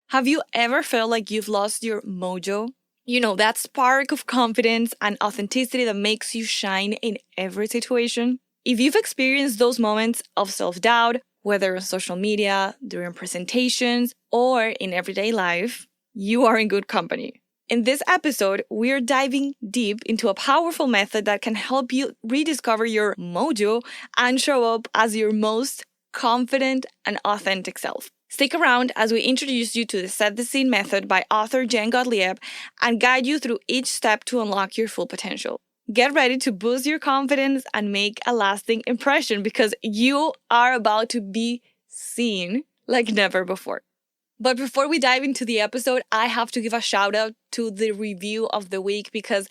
Have you ever felt like you've lost your mojo? You know, that spark of confidence and authenticity that makes you shine in every situation? If you've experienced those moments of self-doubt, whether on social media, during presentations, or in everyday life, you are in good company. In this episode, we're diving deep into a powerful method that can help you rediscover your mojo and show up as your most confident and authentic self. Stick around as we introduce you to the Set the Scene method by author Jen Gottlieb and guide you through each step to unlock your full potential. Get ready to boost your confidence and make a lasting impression because you are about to be seen like never before. But before we dive into the episode, I have to give a shout out to the review of the week because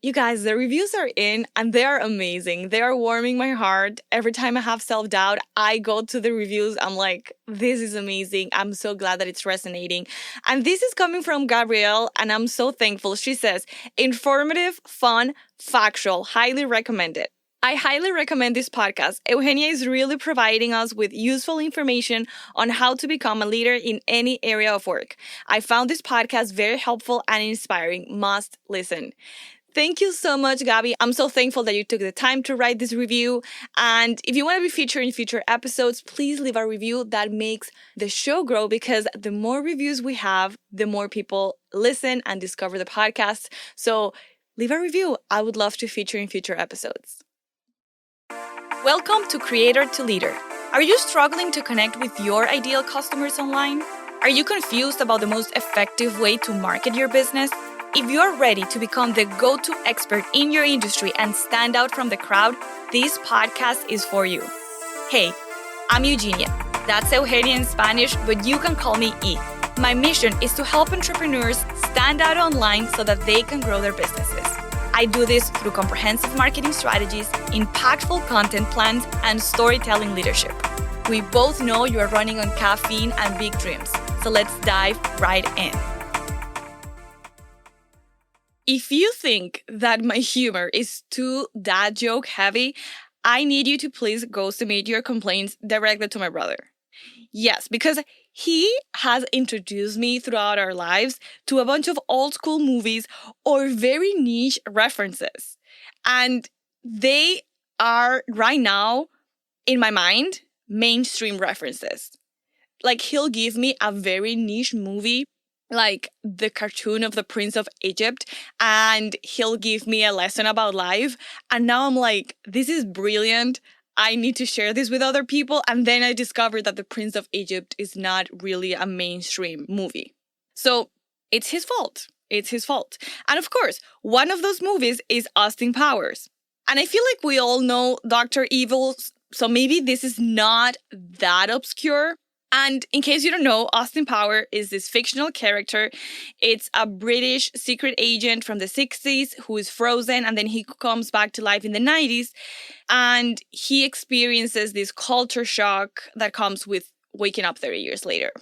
you guys, the reviews are in and they are amazing. They are warming my heart. Every time I have self-doubt, I go to the reviews. I'm like, this is amazing. I'm so glad that it's resonating. And this is coming from Gabrielle, and I'm so thankful. She says, informative, fun, factual, highly recommended. I highly recommend this podcast. Eugenia is really providing us with useful information on how to become a leader in any area of work. I found this podcast very helpful and inspiring. Must listen. Thank you so much, Gabby. I'm so thankful that you took the time to write this review. And if you want to be featured in future episodes, please leave a review. That makes the show grow because the more reviews we have, the more people listen and discover the podcast. So leave a review. I would love to feature in future episodes. Welcome to Creator to Leader. Are you struggling to connect with your ideal customers online? Are you confused about the most effective way to market your business? If you're ready to become the go-to expert in your industry and stand out from the crowd, this podcast is for you. Hey, I'm Eugenia. That's Eugenia in Spanish, but you can call me E. My mission is to help entrepreneurs stand out online so that they can grow their businesses. I do this through comprehensive marketing strategies, impactful content plans, and storytelling leadership. We both know you are running on caffeine and big dreams, so let's dive right in. If you think that my humor is too dad joke heavy, I need you to please go submit your complaints directly to my brother. Yes, because he has introduced me throughout our lives to a bunch of old school movies or very niche references. And they are right now, in my mind, mainstream references. Like he'll give me a very niche movie like the cartoon of the Prince of Egypt, and he'll give me a lesson about life. And now I'm like, this is brilliant. I need to share this with other people. And then I discovered that the Prince of Egypt is not really a mainstream movie. So it's his fault. It's his fault. And of course, one of those movies is Austin Powers. And I feel like we all know Dr. Evil, so maybe this is not that obscure. And in case you don't know, Austin Powers is this fictional character. It's a British secret agent from the 60s who is frozen, and then he comes back to life in the 90s. And he experiences this culture shock that comes with waking up 30 years later.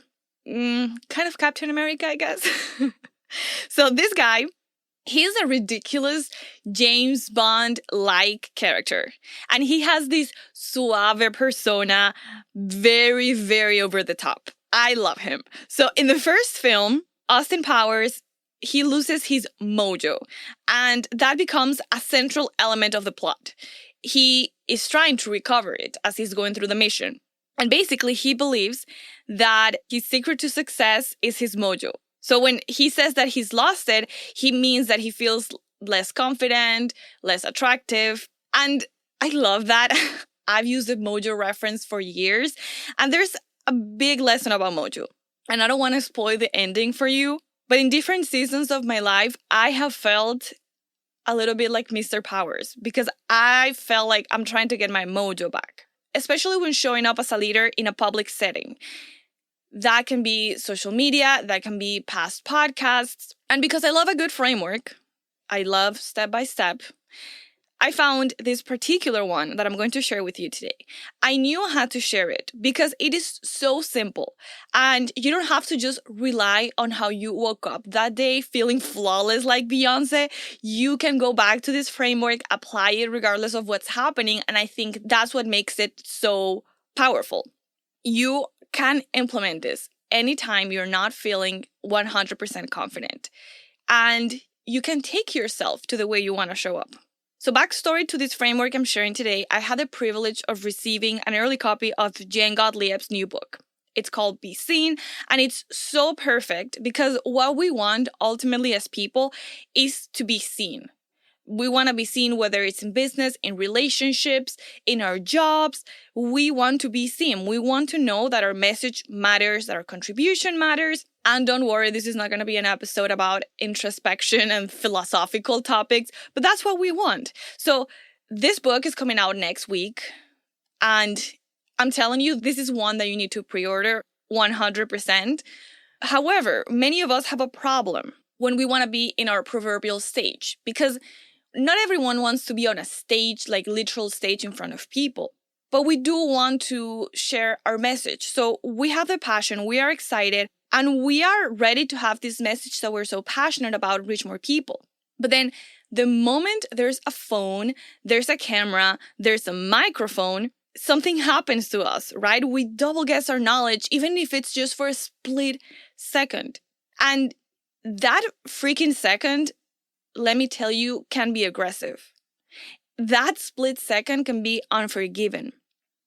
Kind of Captain America, I guess. So this guy, he's a ridiculous James Bond-like character. And he has this suave persona, very, very over the top. I love him. So in the first film, Austin Powers, he loses his mojo. And that becomes a central element of the plot. He is trying to recover it as he's going through the mission. And basically, he believes that his secret to success is his mojo. So when he says that he's lost it, he means that he feels less confident, less attractive. And I love that. I've used the mojo reference for years. And there's a big lesson about mojo. And I don't want to spoil the ending for you. But in different seasons of my life, I have felt a little bit like Mr. Powers. Because I felt like I'm trying to get my mojo back. Especially when showing up as a leader in a public setting. That can be social media, that can be past podcasts. And because I love a good framework, I love step by step, I found this particular one that I'm going to share with you today. I knew I had to share it because it is so simple. And you don't have to just rely on how you woke up that day feeling flawless like Beyonce. You can go back to this framework, apply it regardless of what's happening. And I think that's what makes it so powerful. You can implement this anytime you're not feeling 100% confident. And you can take yourself to the way you want to show up. So backstory to this framework I'm sharing today, I had the privilege of receiving an early copy of Jen Gottlieb's new book. It's called Be Seen, and it's so perfect because what we want ultimately as people is to be seen. We want to be seen, whether it's in business, in relationships, in our jobs. We want to be seen. We want to know that our message matters, that our contribution matters. And don't worry, this is not going to be an episode about introspection and philosophical topics, but that's what we want. So this book is coming out next week. And I'm telling you, this is one that you need to pre-order 100%. However, many of us have a problem when we want to be in our proverbial stage, because not everyone wants to be on a stage, like literal stage in front of people, but we do want to share our message. So we have the passion, we are excited, and we are ready to have this message that we're so passionate about reach more people. But then the moment there's a phone, there's a camera, there's a microphone, something happens to us, right? We double guess our knowledge, even if it's just for a split second. And that freaking second, let me tell you, can be aggressive. That split second can be unforgiving.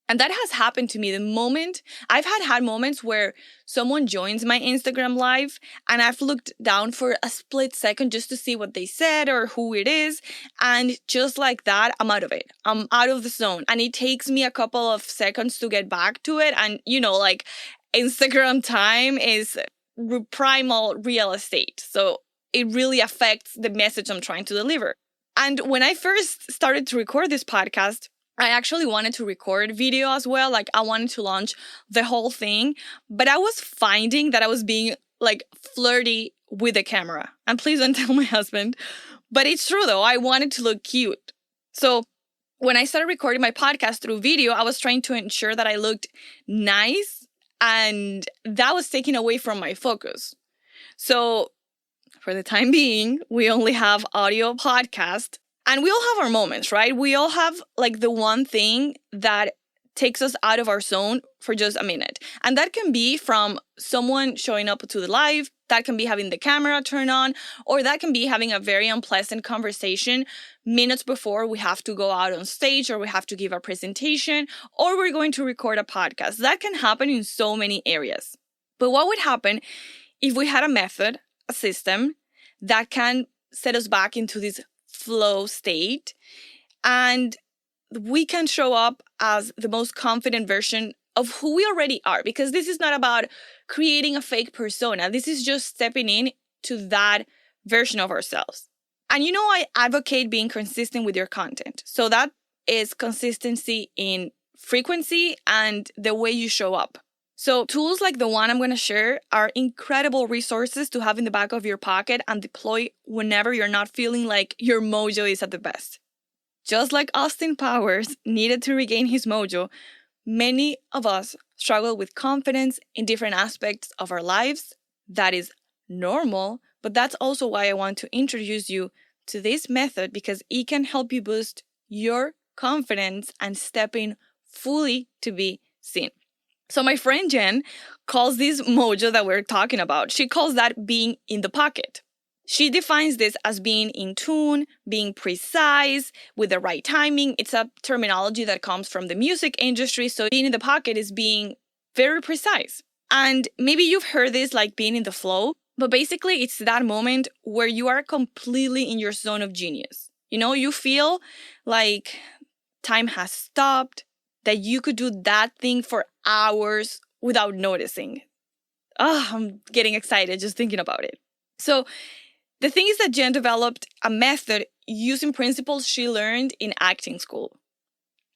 And that has happened to me the moment I've had moments where someone joins my Instagram live and I've looked down for a split second just to see what they said or who it is. And just like that, I'm out of it. I'm out of the zone. And it takes me a couple of seconds to get back to it. And, like Instagram time is primal real estate. So it really affects the message I'm trying to deliver. And when I first started to record this podcast, I actually wanted to record video as well. Like I wanted to launch the whole thing, but I was finding that I was being like flirty with the camera. And please don't tell my husband, but it's true though. I wanted to look cute. So when I started recording my podcast through video, I was trying to ensure that I looked nice, and that was taken away from my focus. So for the time being, we only have audio podcast. And we all have our moments, right? We all have like the one thing that takes us out of our zone for just a minute. And that can be from someone showing up to the live, that can be having the camera turned on, or that can be having a very unpleasant conversation minutes before we have to go out on stage, or we have to give a presentation, or we're going to record a podcast. That can happen in so many areas. But what would happen if we had a method, a system that can set us back into this flow state, and we can show up as the most confident version of who we already are? Because this is not about creating a fake persona. This is just stepping in to that version of ourselves. And I advocate being consistent with your content. So that is consistency in frequency and the way you show up. So tools like the one I'm going to share are incredible resources to have in the back of your pocket and deploy whenever you're not feeling like your mojo is at the best. Just like Austin Powers needed to regain his mojo, many of us struggle with confidence in different aspects of our lives. That is normal, but that's also why I want to introduce you to this method, because it can help you boost your confidence and step in fully to be seen. So my friend Jen calls this mojo that we're talking about, she calls that being in the pocket. She defines this as being in tune, being precise, with the right timing. It's a terminology that comes from the music industry. So being in the pocket is being very precise. And maybe you've heard this like being in the flow, but basically it's that moment where you are completely in your zone of genius. You feel like time has stopped, that you could do that thing for hours without noticing. I'm getting excited just thinking about it. So the thing is that Jen developed a method using principles she learned in acting school.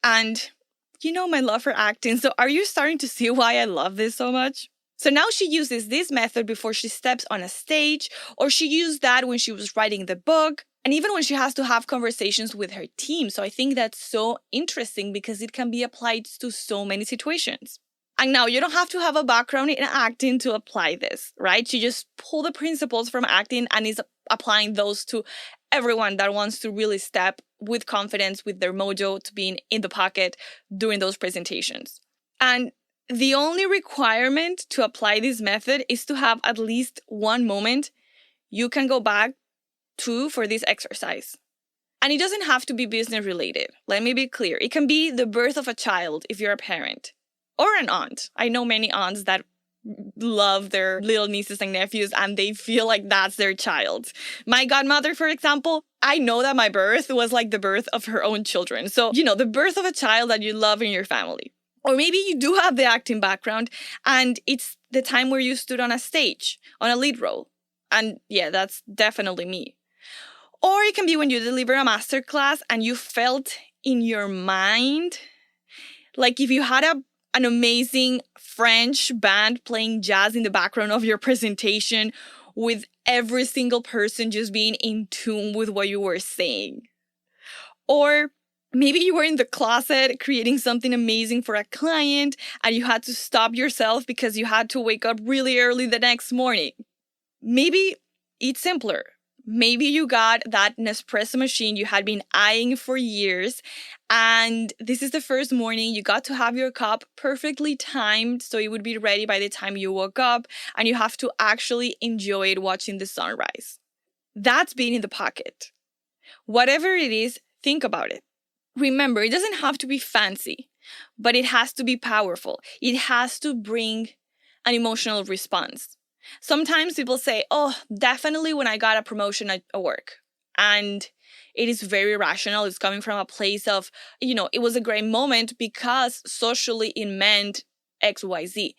And my love for acting. So are you starting to see why I love this so much? So now she uses this method before she steps on a stage, or she used that when she was writing the book, and even when she has to have conversations with her team. So I think that's so interesting because it can be applied to so many situations. And now you don't have to have a background in acting to apply this, right? You just pull the principles from acting and is applying those to everyone that wants to really step with confidence with their mojo to being in the pocket during those presentations. And The only requirement to apply this method is to have at least one moment you can go back to for this exercise. And it doesn't have to be business related. Let me be clear. It can be the birth of a child if you're a parent or an aunt. I know many aunts that love their little nieces and nephews and they feel like that's their child. My godmother, for example, I know that my birth was like the birth of her own children. So, the birth of a child that you love in your family. Or maybe you do have the acting background and it's the time where you stood on a stage, on a lead role. And yeah, that's definitely me. Or it can be when you deliver a masterclass and you felt in your mind, like if you had an amazing French band playing jazz in the background of your presentation with every single person just being in tune with what you were saying. Or maybe you were in the closet creating something amazing for a client and you had to stop yourself because you had to wake up really early the next morning. Maybe it's simpler. Maybe you got that Nespresso machine you had been eyeing for years, and this is the first morning you got to have your cup perfectly timed so it would be ready by the time you woke up, and you have to actually enjoy it watching the sunrise. That's being in the pocket. Whatever it is, think about it. Remember, it doesn't have to be fancy, but it has to be powerful. It has to bring an emotional response. Sometimes people say, oh, definitely when I got a promotion at work. And it is very rational. It's coming from a place of, it was a great moment because socially it meant XYZ.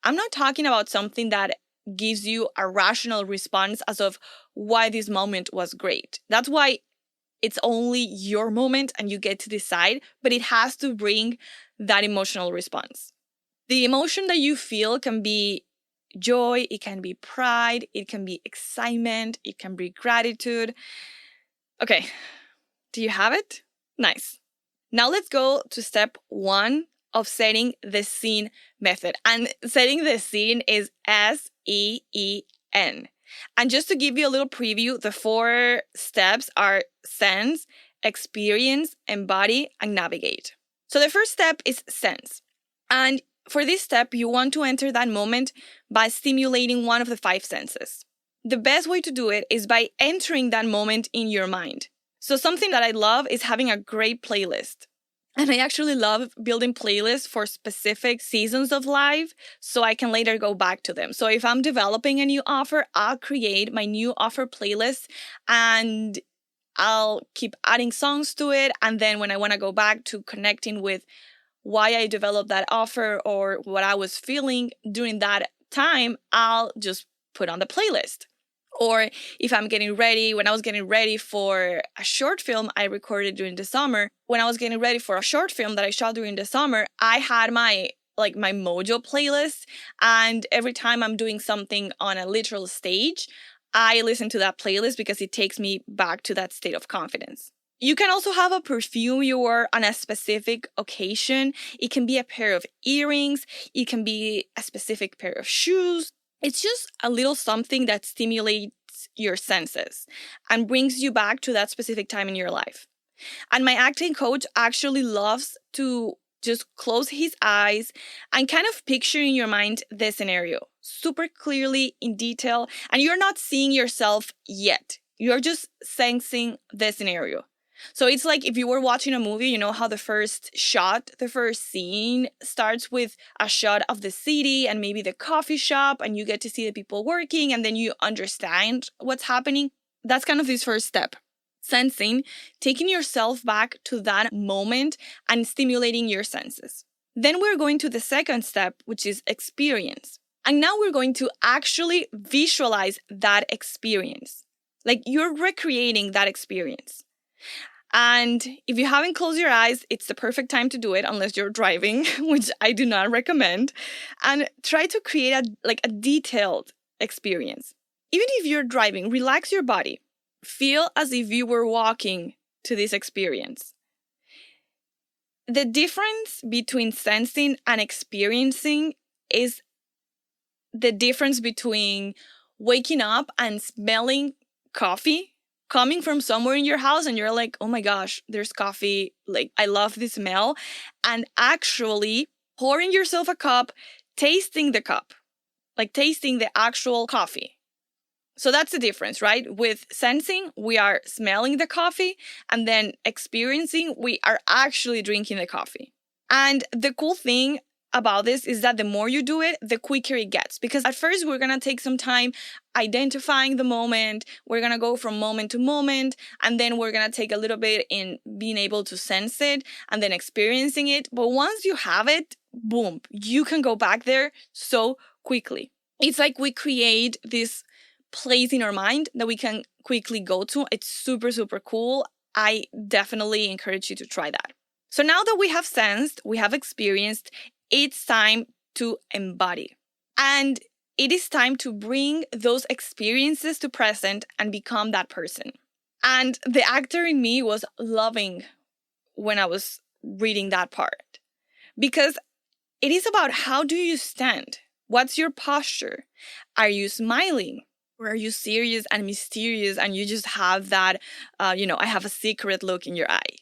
I'm not talking about something that gives you a rational response as of why this moment was great. That's why it's only your moment and you get to decide, but it has to bring that emotional response. The emotion that you feel can be joy, it can be pride, it can be excitement, it can be gratitude. Okay, do you have it? Nice. Now let's go to step 1 of setting the scene method. And setting the scene is SEEN. And just to give you a little preview, the 4 steps are sense, experience, embody, and navigate. So the first step is sense. And for this step, you want to enter that moment by stimulating one of the 5 senses. The best way to do it is by entering that moment in your mind. So something that I love is having a great playlist. And I actually love building playlists for specific seasons of life so I can later go back to them. So if I'm developing a new offer, I'll create my new offer playlist and I'll keep adding songs to it. And then when I want to go back to connecting with why I developed that offer or what I was feeling during that time, I'll just put on the playlist. Or if I'm getting ready, when I was getting ready for a short film I recorded during the summer, when I was getting ready for a short film that I shot during the summer, I had my MOJO playlist. And every time I'm doing something on a literal stage, I listen to that playlist because it takes me back to that state of confidence. You can also have a perfume you wear on a specific occasion. It can be a pair of earrings. It can be a specific pair of shoes. It's just a little something that stimulates your senses and brings you back to that specific time in your life. And my acting coach actually loves to just close his eyes and kind of picture in your mind the scenario super clearly in detail. And you're not seeing yourself yet. You're just sensing the scenario. So it's like if you were watching a movie, you know how the first scene starts with a shot of the city and maybe the coffee shop and you get to see the people working and then you understand what's happening. That's kind of this first step. Sensing, taking yourself back to that moment and stimulating your senses. Then we're going to the second step, which is experience. And now we're going to actually visualize that experience. Like you're recreating that experience. And if you haven't closed your eyes, it's the perfect time to do it unless you're driving, which I do not recommend. And try to create a detailed experience. Even if you're driving, relax your body. Feel as if you were walking to this experience. The difference between sensing and experiencing is the difference between waking up and smelling coffee coming from somewhere in your house and you're like, oh my gosh, there's coffee. Like, I love this smell. And actually pouring yourself a cup, tasting the cup, like tasting the actual coffee. So that's the difference, right? With sensing, we are smelling the coffee, and then experiencing, we are actually drinking the coffee. And the cool thing about this is that the more you do it, the quicker it gets. Because at first, we're going to take some time identifying the moment. We're going to go from moment to moment. And then we're going to take a little bit in being able to sense it and then experiencing it. But once you have it, boom, you can go back there so quickly. It's like we create this place in our mind that we can quickly go to. It's super, super cool. I definitely encourage you to try that. So now that we have sensed, we have experienced, it's time to embody. And it is time to bring those experiences to present and become that person. And the actor in me was loving when I was reading that part. Because it is about, how do you stand? What's your posture? Are you smiling? Or are you serious and mysterious and you just have that, I have a secret look in your eye?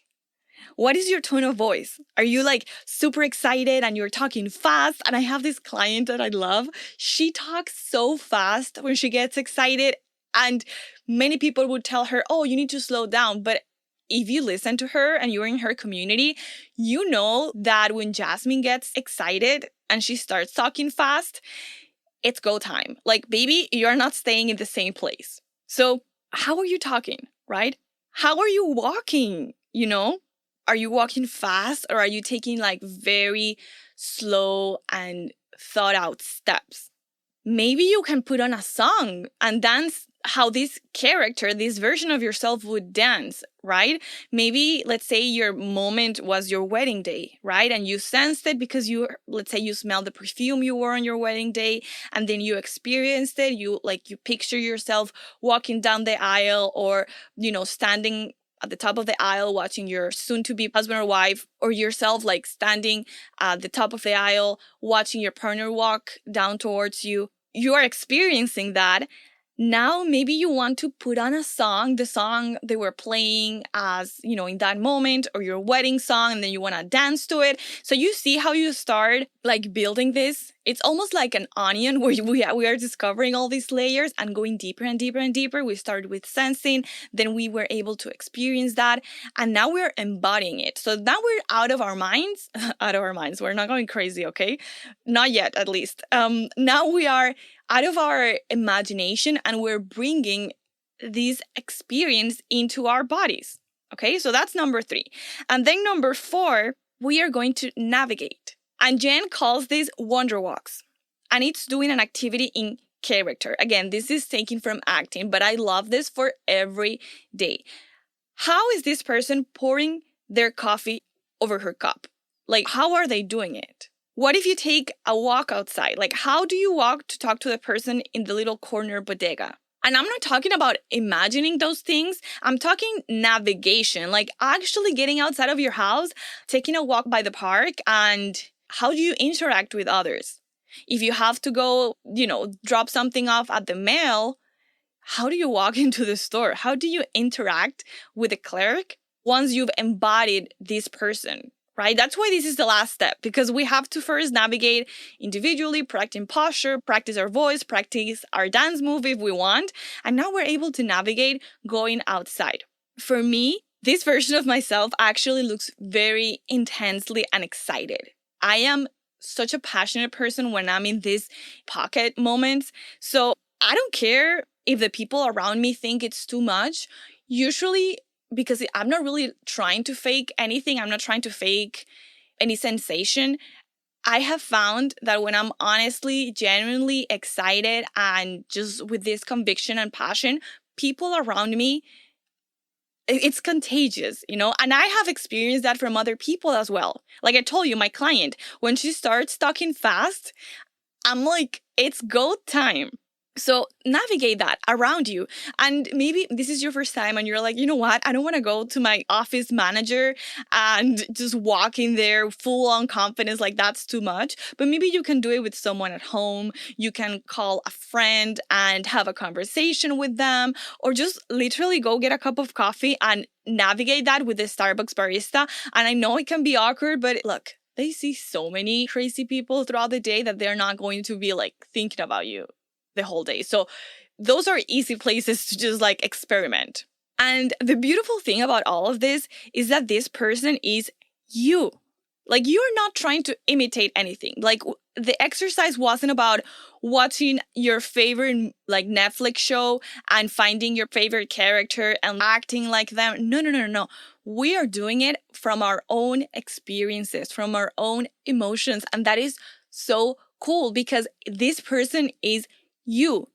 What is your tone of voice? Are you like super excited and you're talking fast? And I have this client that I love. She talks so fast when she gets excited. And many people would tell her, oh, you need to slow down. But if you listen to her and you're in her community, you know that when Jasmine gets excited and she starts talking fast, it's go time. Like, baby, you're not staying in the same place. So how are you talking, right? How are you walking, Are you walking fast, or are you taking like very slow and thought out steps? Maybe you can put on a song and dance how this character, this version of yourself would dance, right? Maybe, let's say your moment was your wedding day, right? And you sensed it because let's say you smelled the perfume you wore on your wedding day, and then you experienced it. You picture yourself walking down the aisle, or, standing at the top of the aisle watching your soon-to-be husband or wife, or yourself like standing at the top of the aisle watching your partner walk down towards you. You are experiencing that. Now, maybe you want to put on a song, the song they were playing as, in that moment, or your wedding song, and then you want to dance to it. So you see how you start like building this. It's almost like an onion where we are discovering all these layers and going deeper and deeper and deeper. We started with sensing, then we were able to experience that, and now we're embodying it. So now we're out of our minds, We're not going crazy, okay? Not yet, at least. Now we are out of our imagination, and we're bringing this experience into our bodies. Okay, so that's number 3. And then number 4, we are going to navigate. And Jen calls this wonder walks. And it's doing an activity in character. Again, this is taken from acting, but I love this for every day. How is this person pouring their coffee over her cup? Like, how are they doing it? What if you take a walk outside? Like, how do you walk to talk to the person in the little corner bodega? And I'm not talking about imagining those things. I'm talking navigation, like actually getting outside of your house, taking a walk by the park, and how do you interact with others? If you have to go, drop something off at the mail, how do you walk into the store? How do you interact with the clerk once you've embodied this person? Right? That's why this is the last step, because we have to first navigate individually, practice posture, practice our voice, practice our dance move if we want. And now we're able to navigate going outside. For me, this version of myself actually looks very intensely and excited. I am such a passionate person when I'm in these pocket moments. So I don't care if the people around me think it's too much. Usually, because I'm not really trying to fake anything. I'm not trying to fake any sensation. I have found that when I'm honestly, genuinely excited and just with this conviction and passion, people around me, it's contagious, And I have experienced that from other people as well. Like I told you, my client, when she starts talking fast, I'm like, it's go time. So navigate that around you. And maybe this is your first time and you're like, you know what? I don't want to go to my office manager and just walk in there full on confidence, like that's too much. But maybe you can do it with someone at home. You can call a friend and have a conversation with them, or just literally go get a cup of coffee and navigate that with the Starbucks barista. And I know it can be awkward, but look, they see so many crazy people throughout the day that they're not going to be like thinking about you the whole day. So those are easy places to just like experiment. And the beautiful thing about all of this is that this person is you. Like, you're not trying to imitate anything. Like, the exercise wasn't about watching your favorite like Netflix show and finding your favorite character and acting like them. No. We are doing it from our own experiences, from our own emotions. And that is so cool because this person is you.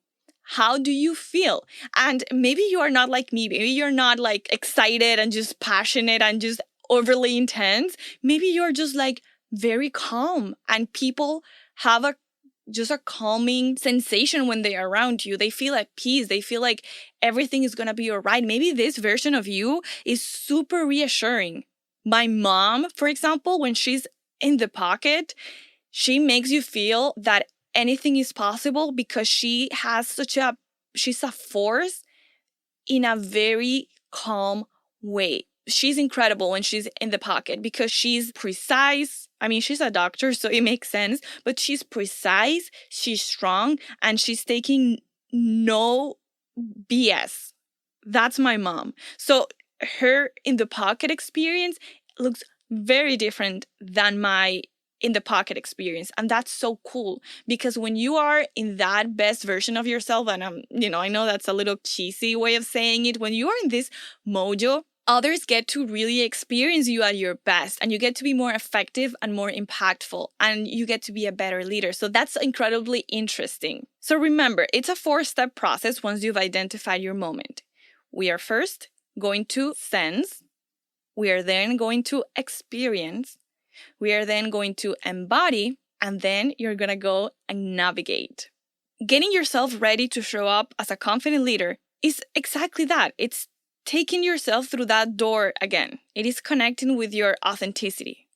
How do you feel? And maybe you are not like me. Maybe you're not like excited and just passionate and just overly intense. Maybe you're just like very calm, and people have just a calming sensation when they are around you. They feel at peace. They feel like everything is going to be all right. Maybe this version of you is super reassuring. My mom, for example, when she's in the pocket, she makes you feel that anything is possible because she's a force in a very calm way. She's incredible when she's in the pocket because she's precise. I mean, she's a doctor, so it makes sense, but she's precise, she's strong, and she's taking no BS. That's my mom. So her in the pocket experience looks very different than my in the pocket experience. And that's so cool because when you are in that best version of yourself, and I know that's a little cheesy way of saying it, when you are in this mojo, others get to really experience you at your best, and you get to be more effective and more impactful, and you get to be a better leader. So that's incredibly interesting. So remember, it's a 4-step process once you've identified your moment. We are first going to sense. We are then going to experience. We are then going to embody, and then you're going to go and navigate. Getting yourself ready to show up as a confident leader is exactly that. It's taking yourself through that door again. It is connecting with your authenticity.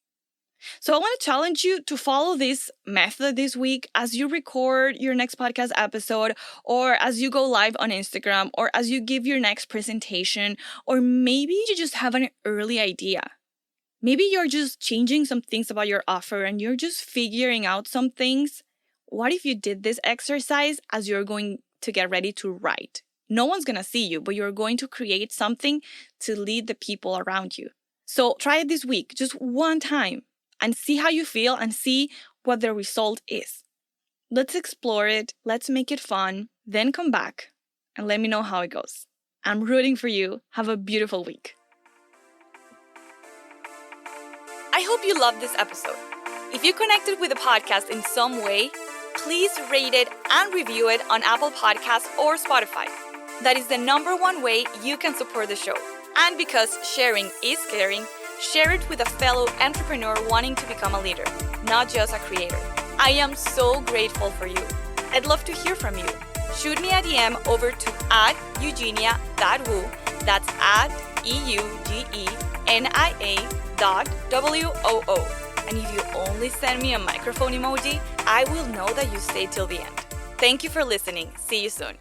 So I want to challenge you to follow this method this week as you record your next podcast episode, or as you go live on Instagram, or as you give your next presentation, or maybe you just have an early idea. Maybe you're just changing some things about your offer and you're just figuring out some things. What if you did this exercise as you're going to get ready to write? No one's going to see you, but you're going to create something to lead the people around you. So try it this week, just one time, and see how you feel and see what the result is. Let's explore it. Let's make it fun. Then come back and let me know how it goes. I'm rooting for you. Have a beautiful week. I hope you loved this episode. If you connected with the podcast in some way, please rate it and review it on Apple Podcasts or Spotify. That is the #1 way you can support the show. And because sharing is caring, share it with a fellow entrepreneur wanting to become a leader, not just a creator. I am so grateful for you. I'd love to hear from you. Shoot me a DM over to @Eugenia.woo. That's @EUGENIA.WOO. And if you only send me a microphone emoji, I will know that you stayed till the end. Thank you for listening. See you soon.